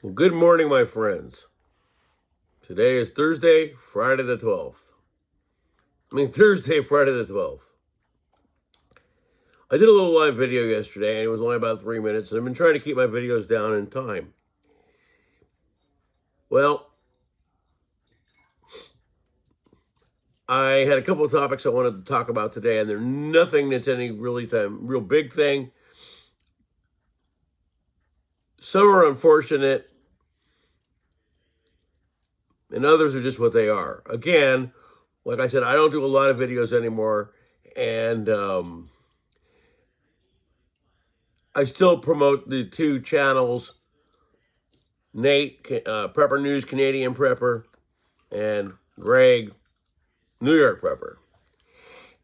Well, good morning, my friends. Today is Thursday, Friday the 12th. Thursday, Friday the 12th. I did a little live video yesterday, and it was only about 3 minutes, and I've been trying to keep my videos down in time. Well, I had a couple of topics I wanted to talk about today, and there's nothing that's any real big thing. Some are unfortunate, and others are just what they are. Again, like I said, I don't do a lot of videos anymore, and I still promote the two channels, Nate, Prepper News, Canadian Prepper, and Greg, New York Prepper.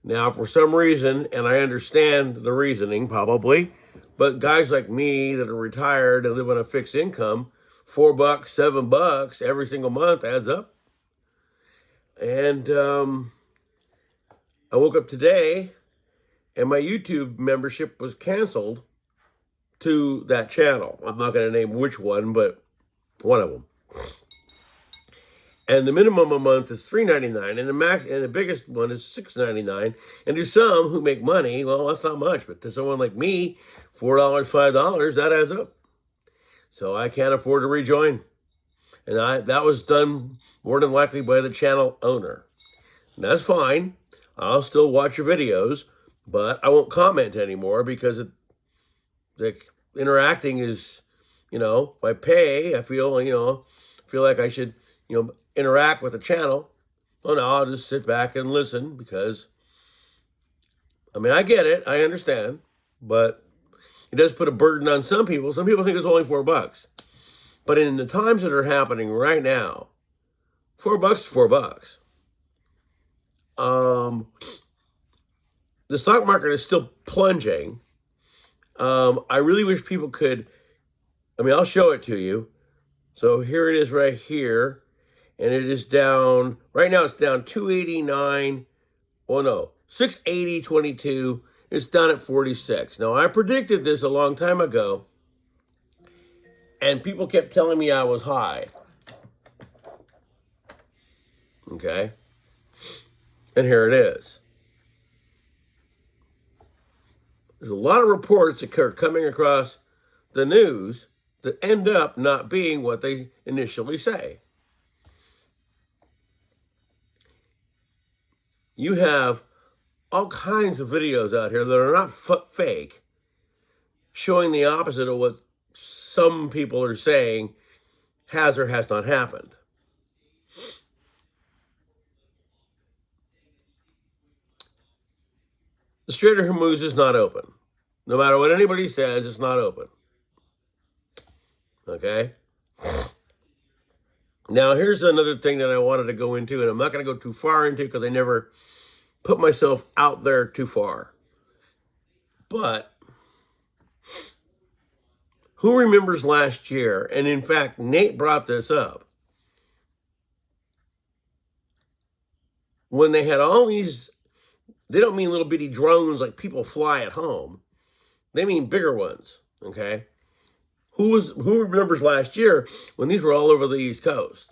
Now, for some reason, and I understand the reasoning probably, but guys like me that are retired and live on a fixed income, $4, $7 every single month adds up. And I woke up today and my YouTube membership was canceled to that channel. I'm not going to name which one, but one of them. And the minimum a month is $3.99, and the biggest one is $6.99. And to some who make money, well, that's not much, but to someone like me, $4, $5, that adds up. So I can't afford to rejoin. And that was done more than likely by the channel owner. And that's fine. I'll still watch your videos, but I won't comment anymore because the interacting is, if I pay, I feel like I should, interact with the channel. Oh no, I'll just sit back and listen because, I get it, I understand, but it does put a burden on some people. Some people think it's only $4. But in the times that are happening right now, $4 is $4. The stock market is still plunging. I really wish people could, I'll show it to you. So here it is right here. And it is down, right now it's down 289, 680.22. It's down at 46. Now, I predicted this a long time ago, and people kept telling me I was high. Okay? And here it is. There's a lot of reports that are coming across the news that end up not being what they initially say. You have all kinds of videos out here that are not fake, showing the opposite of what some people are saying has or has not happened. The Strait of Hormuz is not open. No matter what anybody says, it's not open. Okay? Now, here's another thing that I wanted to go into, and I'm not going to go too far into because I never put myself out there too far. But who remembers last year? And in fact, Nate brought this up. When they had all these, they don't mean little bitty drones like people fly at home. They mean bigger ones, okay? Who remembers last year when these were all over the East Coast?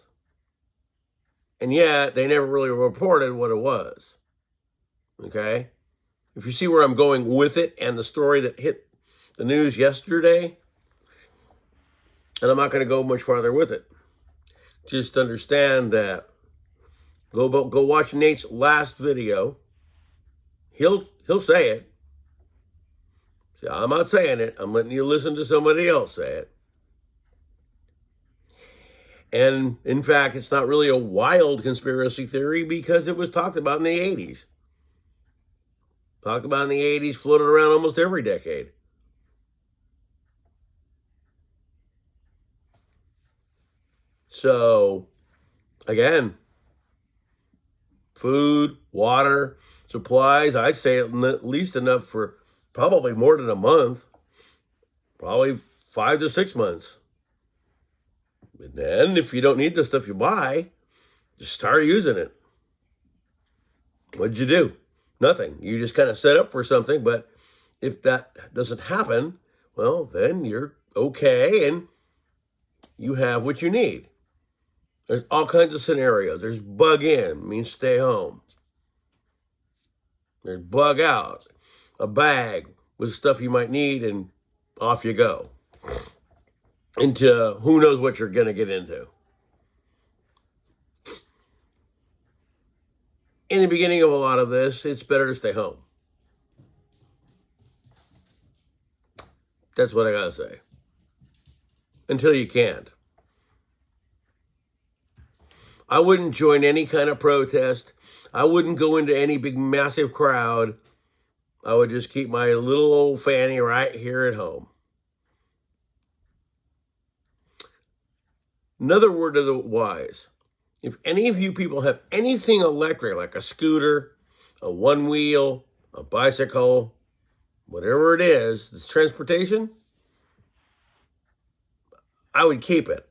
And yet, they never really reported what it was. Okay? If you see where I'm going with it and the story that hit the news yesterday, and I'm not going to go much farther with it. Just understand that go watch Nate's last video. He'll say it. See, I'm not saying it. I'm letting you listen to somebody else say it. And in fact, it's not really a wild conspiracy theory because it was talked about in the 80s. Talked about in the 80s, floated around almost every decade. So, again, food, water, supplies, I'd say at least enough for probably more than a month, probably 5 to 6 months. And then if you don't need the stuff you buy, just start using it. What'd you do? Nothing. You just kind of set up for something, but if that doesn't happen, well, then you're okay and you have what you need. There's all kinds of scenarios. There's bug in, means stay home. There's bug out, a bag with stuff you might need, and off you go into who knows what you're going to get into. In the beginning of a lot of this, it's better to stay home. That's what I got to say. Until you can't. I wouldn't join any kind of protest. I wouldn't go into any big, massive crowd. I would just keep my little old fanny right here at home. Another word to the wise. If any of you people have anything electric, like a scooter, a one wheel, a bicycle, whatever it is, it's transportation, I would keep it.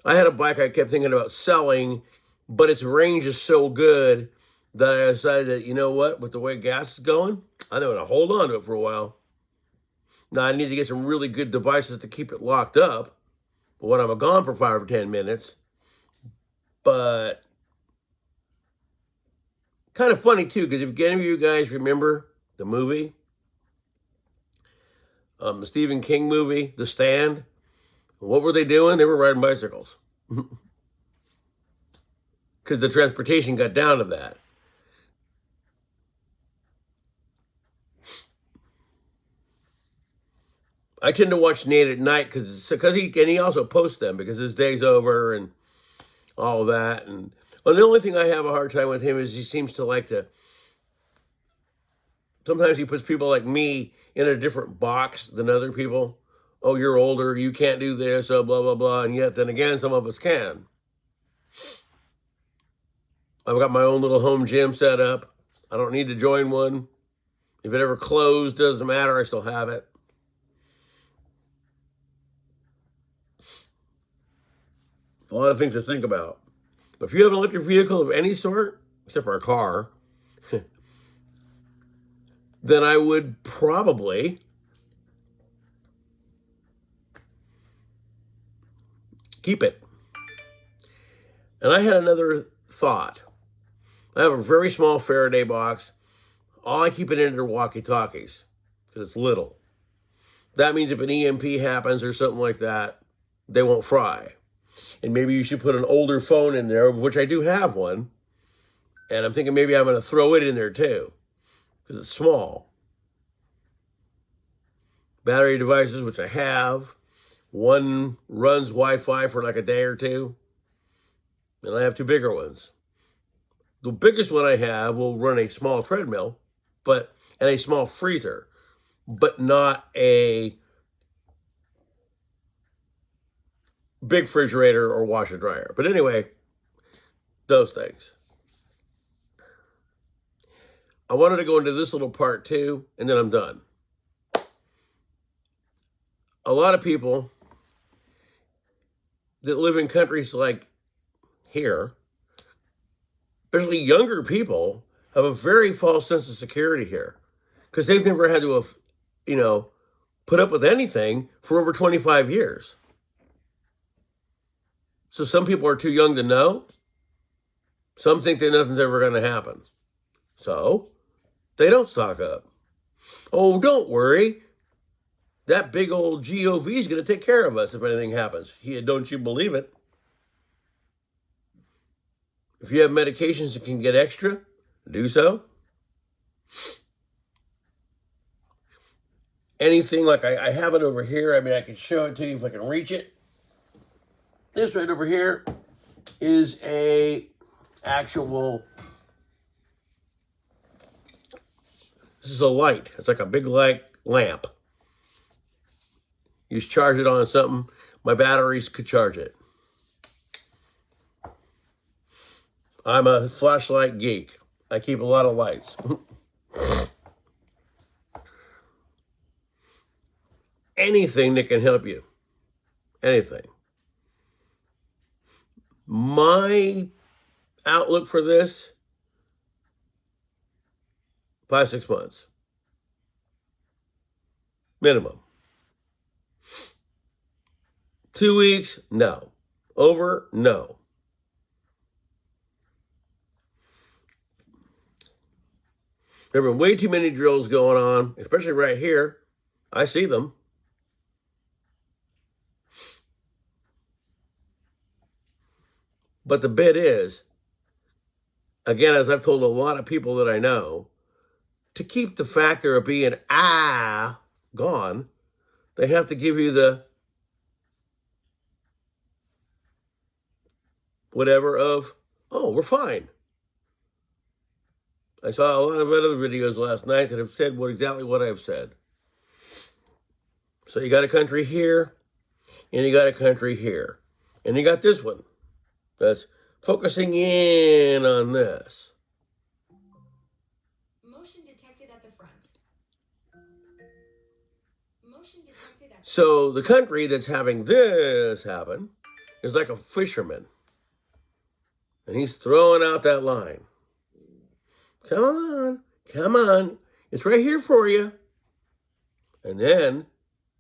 I had a bike I kept thinking about selling, but its range is so good that I decided that, you know what, with the way gas is going, I'm going to hold on to it for a while. Now, I need to get some really good devices to keep it locked up when I'm gone for 5 or 10 minutes. But kind of funny, too, because if any of you guys remember the movie, the Stephen King movie, The Stand, what were they doing? They were riding bicycles. Because the transportation got down to that. I tend to watch Nate at night because he also posts them because his day's over and all of that. And the only thing I have a hard time with him is he seems to like to. Sometimes he puts people like me in a different box than other people. Oh, you're older, you can't do this, oh, blah, blah, blah. And yet, then again, some of us can. I've got my own little home gym set up. I don't need to join one. If it ever closed, doesn't matter, I still have it. A lot of things to think about. But if you have an electric vehicle of any sort, except for a car, then I would probably keep it. And I had another thought. I have a very small Faraday box. All I keep it in are walkie-talkies because it's little. That means if an EMP happens or something like that, they won't fry. And maybe you should put an older phone in there, of which I do have one. And I'm thinking maybe I'm going to throw it in there too because it's small. Battery devices, which I have. One runs Wi-Fi for like a day or two. And I have 2 bigger ones. The biggest one I have will run a small treadmill, and a small freezer, but not a big refrigerator or washer dryer. But anyway, those things. I wanted to go into this little part too, and then I'm done. A lot of people that live in countries like here, especially younger people, have a very false sense of security here because they've never had to have, put up with anything for over 25 years. So some people are too young to know. Some think that nothing's ever going to happen. So they don't stock up. Oh, don't worry. That big old GOV is going to take care of us if anything happens. Don't you believe it? If you have medications that can get extra, do so. Anything like I have it over here. I mean, I can show it to you if I can reach it. This right over here is a actual, this is a light. It's like a big light lamp. You just charge it on something. My batteries could charge it. I'm a flashlight geek. I keep a lot of lights. Anything that can help you. Anything. My outlook for this, 5-6 months. Minimum. 2 weeks? No. Over? No. There have been way too many drills going on, especially right here. I see them. But the bit is, again, as I've told a lot of people that I know, to keep the factor of being gone, they have to give you the whatever of, oh, we're fine. I saw a lot of other videos last night that have said exactly what I've said. So you got a country here, and you got a country here. And you got this one that's focusing in on this. Motion detected at the front. Motion detected at the So the country that's having this happen is like a fisherman. And he's throwing out that line. Come on, come on. It's right here for you. And then,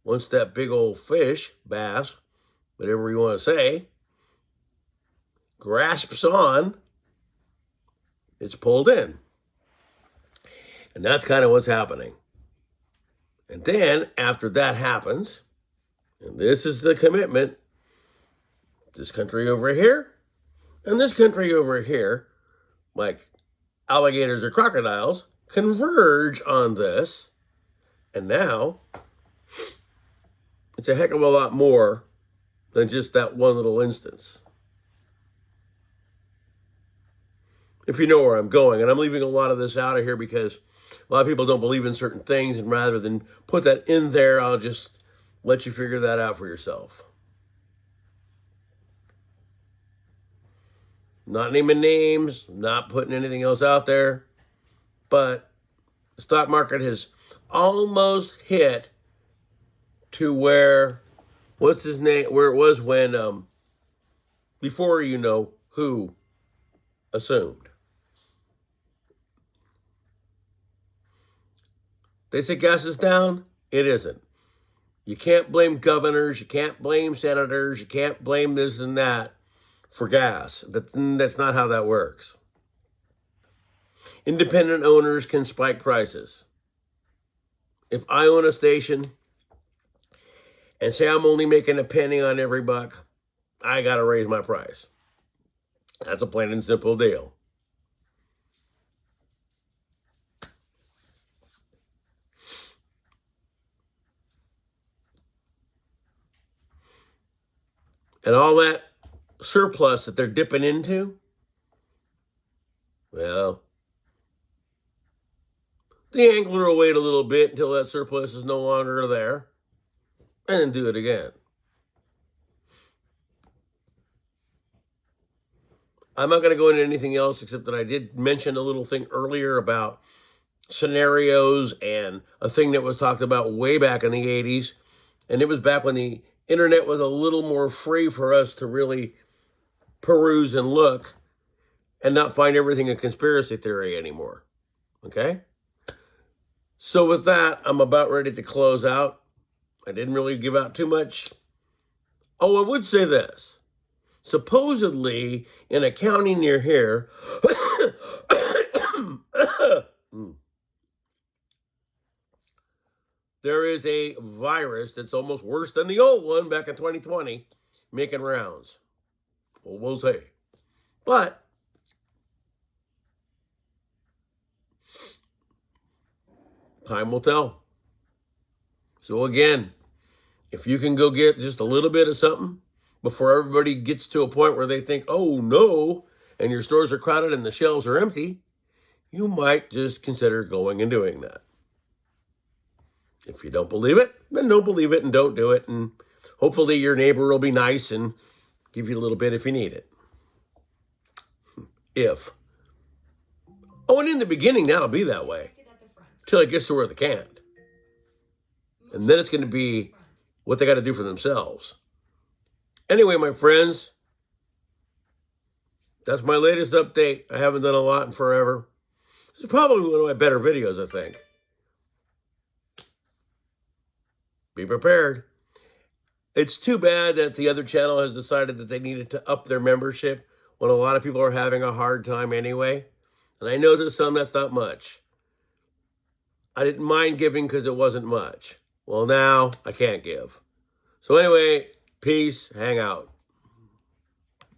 once that big old fish, bass, whatever you want to say, grasps on, it's pulled in. And that's kind of what's happening. And then, after that happens, and this is the commitment, this country over here, and this country over here, like alligators or crocodiles, converge on this. And now, it's a heck of a lot more than just that one little instance. If you know where I'm going, and I'm leaving a lot of this out of here because a lot of people don't believe in certain things, and rather than put that in there, I'll just let you figure that out for yourself. Not naming names, not putting anything else out there, but the stock market has almost hit to where, what's his name, where it was when, before you know who assumed. They say gas is down. It isn't. You can't blame governors. You can't blame senators. You can't blame this and that for gas. That's not how that works. Independent owners can spike prices. If I own a station and say I'm only making a penny on every buck, I got to raise my price. That's a plain and simple deal. And all that surplus that they're dipping into, well, the angler will wait a little bit until that surplus is no longer there and then do it again. I'm not going to go into anything else except that I did mention a little thing earlier about scenarios and a thing that was talked about way back in the 80s. And it was back when the internet was a little more free for us to really peruse and look and not find everything a conspiracy theory anymore. Okay? So with that, I'm about ready to close out. I didn't really give out too much. Oh, I would say this. Supposedly, in a county near here, there is a virus that's almost worse than the old one back in 2020 making rounds. Well, we'll see. But time will tell. So again, if you can go get just a little bit of something before everybody gets to a point where they think, oh no, and your stores are crowded and the shelves are empty, you might just consider going and doing that. If you don't believe it, then don't believe it and don't do it. And hopefully your neighbor will be nice and give you a little bit if you need it. If. Oh, and in the beginning, that'll be that way. Till it gets to where they can't. And then it's going to be what they got to do for themselves. Anyway, my friends, that's my latest update. I haven't done a lot in forever. This is probably one of my better videos, I think. Be prepared. It's too bad that the other channel has decided that they needed to up their membership when a lot of people are having a hard time anyway. And I know to some that's not much. I didn't mind giving because it wasn't much. Well, now I can't give. So anyway, peace, hang out.